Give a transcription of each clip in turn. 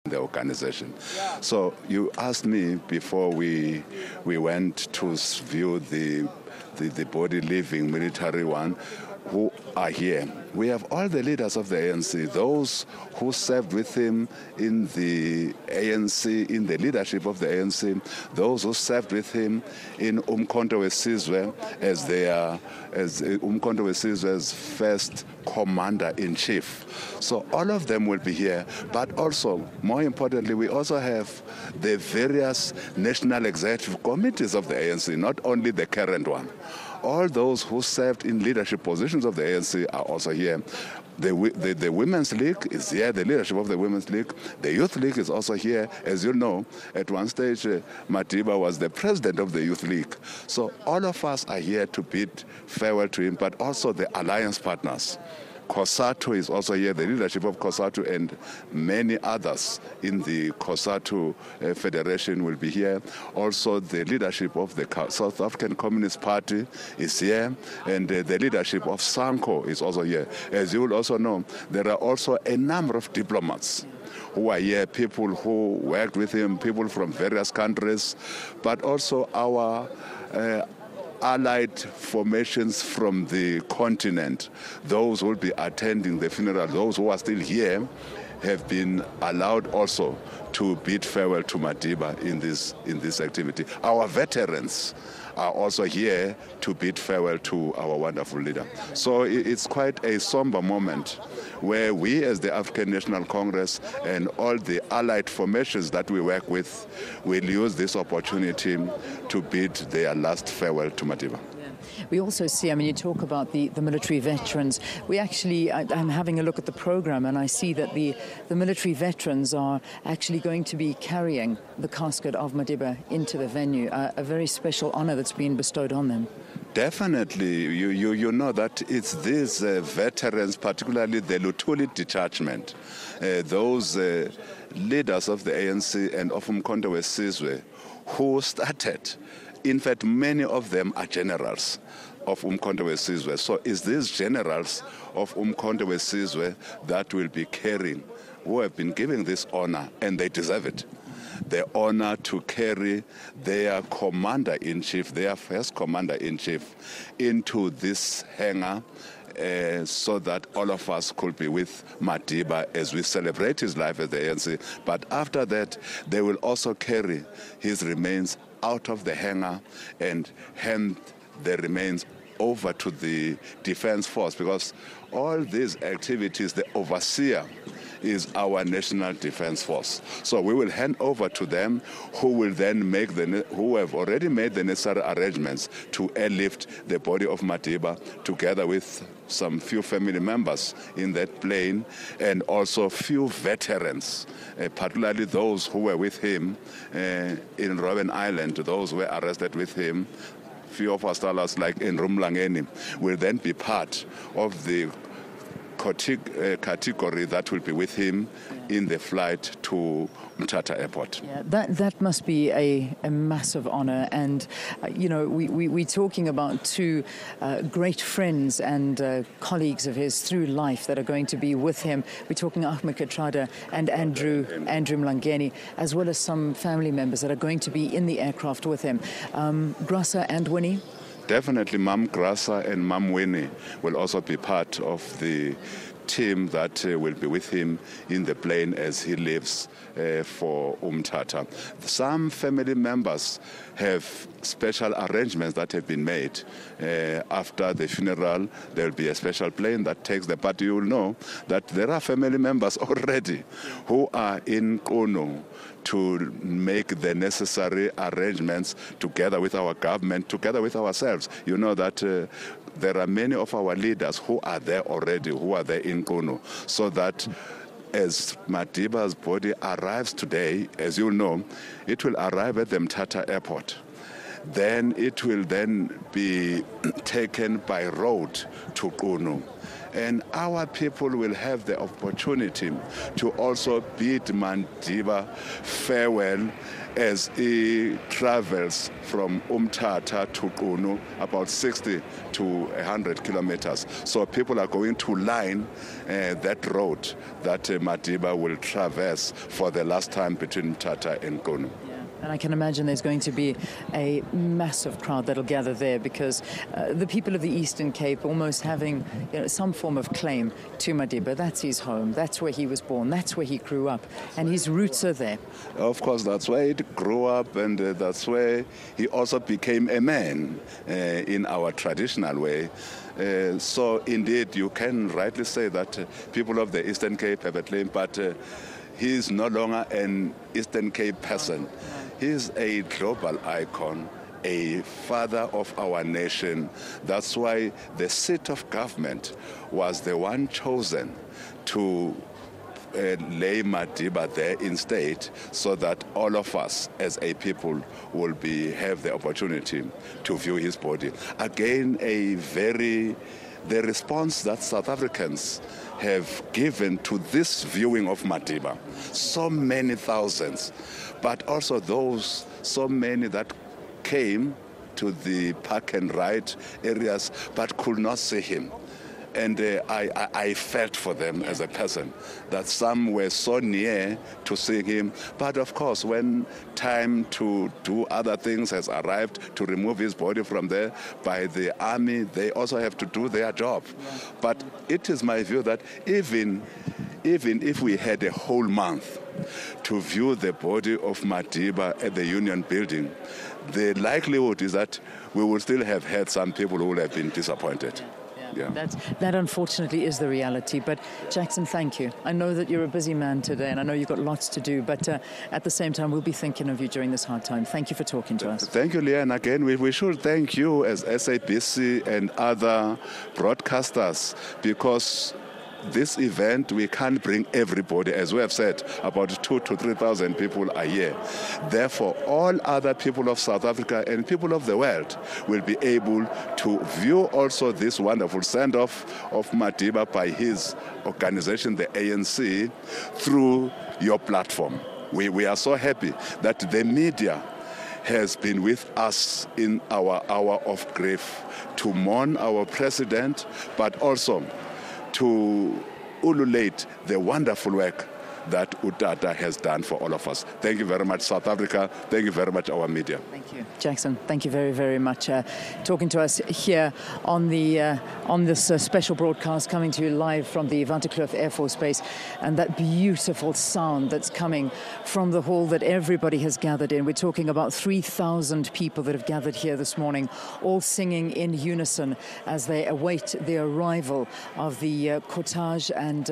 the organization. So you asked me before we went to view the body living military one, who are here. We have all the leaders of the ANC, those who served with him in the ANC, in the leadership of the ANC, those who served with him in Umkhonto weSizwe as Umkhonto weSizwe's first commander-in-chief. So all of them will be here, but also, more importantly, we also have the various national executive committees of the ANC, not only the current one. All those who served in leadership positions of the ANC are also here. The Women's League is here, the leadership of the Women's League. The Youth League is also here. As you know, at one stage, Madiba was the president of the Youth League. So all of us are here to bid farewell to him, but also the alliance partners. COSATU is also here, the leadership of COSATU and many others in the COSATU Federation will be here. Also, the leadership of the South African Communist Party is here, and the leadership of SANCO is also here. As you will also know, there are also a number of diplomats who are here, people who worked with him, people from various countries, but also our allied formations from the continent. Those who will be attending the funeral, those who are still here, have been allowed also to bid farewell to Madiba in this activity. Our veterans are also here to bid farewell to our wonderful leader. So it's quite a somber moment where we as the African National Congress and all the allied formations that we work with will use this opportunity to bid their last farewell to Madiba. We also see, I mean, you talk about the military veterans. We actually, I'm having a look at the program and I see that the military veterans are actually going to be carrying the casket of Madiba into the venue, a very special honor that's been bestowed on them. Definitely. You know that it's these veterans, particularly the Lutuli detachment, those leaders of the ANC and of Umkhonto weSizwe who started. In fact, many of them are generals of Umkhonto weSizwe. So it's these generals of Umkhonto weSizwe that will be carrying, who have been given this honor, and they deserve it. The honor to carry their commander-in-chief, their first commander-in-chief, into this hangar so that all of us could be with Madiba as we celebrate his life at the ANC. But after that, they will also carry his remains out of the hangar and hand the remains over to the Defense Force, because all these activities, the overseer is our National Defense Force. So we will hand over to them, who will then who have already made the necessary arrangements to airlift the body of Madiba together with some few family members in that plane, and also few veterans, particularly those who were with him in Robben Island, those who were arrested with him. Few of our stars, like in Rumlangeni, will then be part of the category that will be with him in the flight to MTHATHA Airport. Yeah, that must be a massive honor. And, you know, we're talking about two great friends and colleagues of his through life that are going to be with him. We're talking Ahmed Kathrada and Andrew Mlangeni, as well as some family members that are going to be in the aircraft with him. Grasa and Winnie? Definitely, Mam Grasa and Mam Winnie will also be part of the team that will be with him in the plane as he leaves for MTHATHA. Some family members have special arrangements that have been made. After the funeral, there will be a special plane that takes them. But you will know that there are family members already who are in Qunu to make the necessary arrangements together with our government, together with ourselves. You know that there are many of our leaders who are there already, who are there in Qunu, so that as Madiba's body arrives today, as you know, it will arrive at the MTHATHA Airport. Then it will then be taken by road to Qunu. And our people will have the opportunity to also bid Mandela farewell as he travels from MTHATHA to Qunu, about 60 to 100 kilometers. So people are going to line that road that Mandela will traverse for the last time between MTHATHA and Qunu. And I can imagine there's going to be a massive crowd that'll gather there, because the people of the Eastern Cape almost having some form of claim to Madiba. That's his home. That's where he was born. That's where he grew up. And his roots are there. Of course, that's where he grew up, and that's where he also became a man in our traditional way. So indeed, you can rightly say that people of the Eastern Cape have a claim, but he is no longer an Eastern Cape person. He is a global icon, a father of our nation. That's why the seat of government was the one chosen to lay Madiba there instead, so that all of us as a people will have the opportunity to view his body. Again, the response that South Africans have given to this viewing of Madiba, so many thousands, but also those so many that came to the park and ride areas but could not see him. And I felt for them as a person, that some were so near to seeing him. But of course, when time to do other things has arrived, to remove his body from there by the army, they also have to do their job. But it is my view that even if we had a whole month to view the body of Madiba at the Union Building, the likelihood is that we will still have had some people who will have been disappointed. Yeah. That unfortunately is the reality. But Jackson, thank you. I know that you're a busy man today, and I know you've got lots to do, but at the same time, we'll be thinking of you during this hard time. Thank you for talking to us. Thank you, Leah. And again, we should thank you as SABC and other broadcasters, because this event, we can't bring everybody. As we have said, about 2,000 to 3,000 people a year. Therefore, all other people of South Africa and people of the world will be able to view also this wonderful send-off of Madiba by his organization, the ANC, through your platform. We are so happy that the media has been with us in our hour of grief to mourn our president, but also to ululate the wonderful work that MTHATHA has done for all of us. Thank you very much, South Africa. Thank you very much, our media. Thank you, Jackson. Thank you very, very much. Talking to us here on this special broadcast, coming to you live from the MTHATHA Air Force Base, and that beautiful sound that's coming from the hall that everybody has gathered in. We're talking about 3,000 people that have gathered here this morning, all singing in unison as they await the arrival of the cortege, and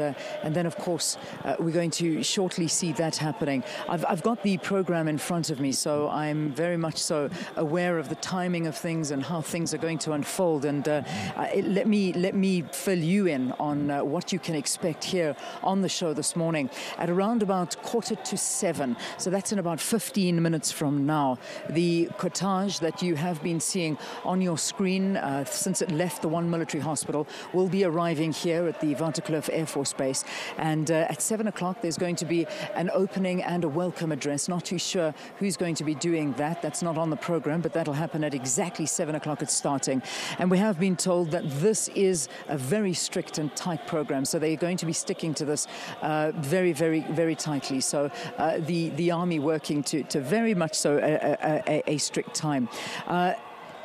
then, of course, we're going to shortly see that happening. I've got the program in front of me, so I'm very much so aware of the timing of things and how things are going to unfold. And let me fill you in on what you can expect here on the show this morning at around about 6:45. So that's in about 15 minutes from now. The cortege that you have been seeing on your screen since it left the One Military Hospital will be arriving here at the MTHATHA Air Force Base. And at 7 o'clock, there's going to be an opening and a welcome address. Not too sure who's going to be doing that. That's not on the program, but that'll happen at exactly 7 o'clock. It's starting. And we have been told that this is a very strict and tight program. So they're going to be sticking to this very, very, very tightly. So the army working to very much so a strict time.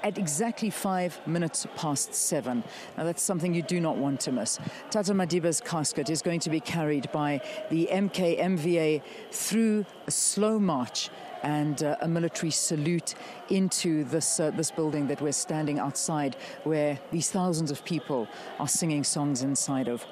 At exactly 5 minutes past 7. Now, that's something you do not want to miss. Tata Madiba's casket is going to be carried by the MVA through a slow march and a military salute into this building that we're standing outside, where these thousands of people are singing songs inside of.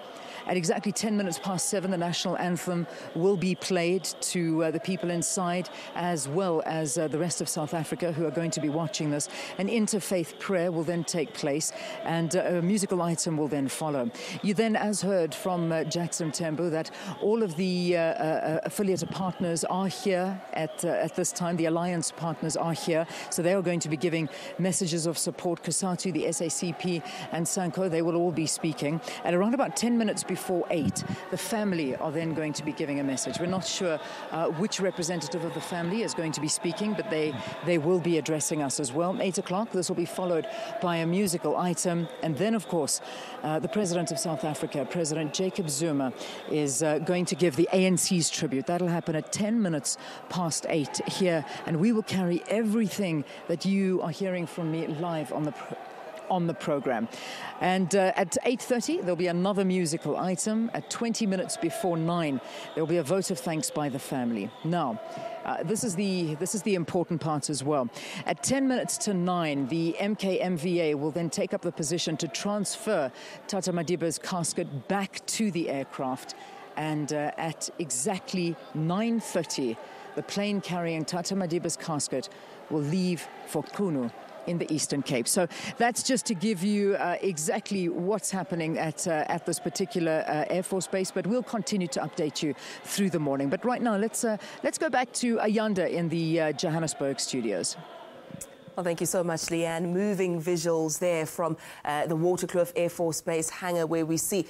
At exactly 10 minutes past 7, the national anthem will be played to the people inside, as well as the rest of South Africa who are going to be watching this. An interfaith prayer will then take place, and a musical item will then follow. You then, as heard from Jackson Mthembu, that all of the affiliate partners are here at this time. The alliance partners are here, so they are going to be giving messages of support. COSATU, the SACP, and SANCO, they will all be speaking. At around about 10 minutes before 8, the family are then going to be giving a message. We're not sure which representative of the family is going to be speaking, but they will be addressing us as well. 8 o'clock, this will be followed by a musical item. And then, of course, the President of South Africa, President Jacob Zuma, is going to give the ANC's tribute. That'll happen at 10 minutes past 8 here, and we will carry everything that you are hearing from me live on the program. And at 8:30, there'll be another musical item. At 20 minutes before 9, there'll be a vote of thanks by the family. Now, this is the important part as well. At 10 minutes to 9, the MKMVA will then take up the position to transfer Tata Madiba's casket back to the aircraft. And at exactly 9:30, the plane carrying Tata Madiba's casket will leave for Qunu in the Eastern Cape. So that's just to give you exactly what's happening at this particular Air Force base, but we'll continue to update you through the morning. But right now, let's go back to Ayanda in the Johannesburg studios. Well, thank you so much, Leanne. Moving visuals there from the Waterkloof Air Force Base hangar, where we see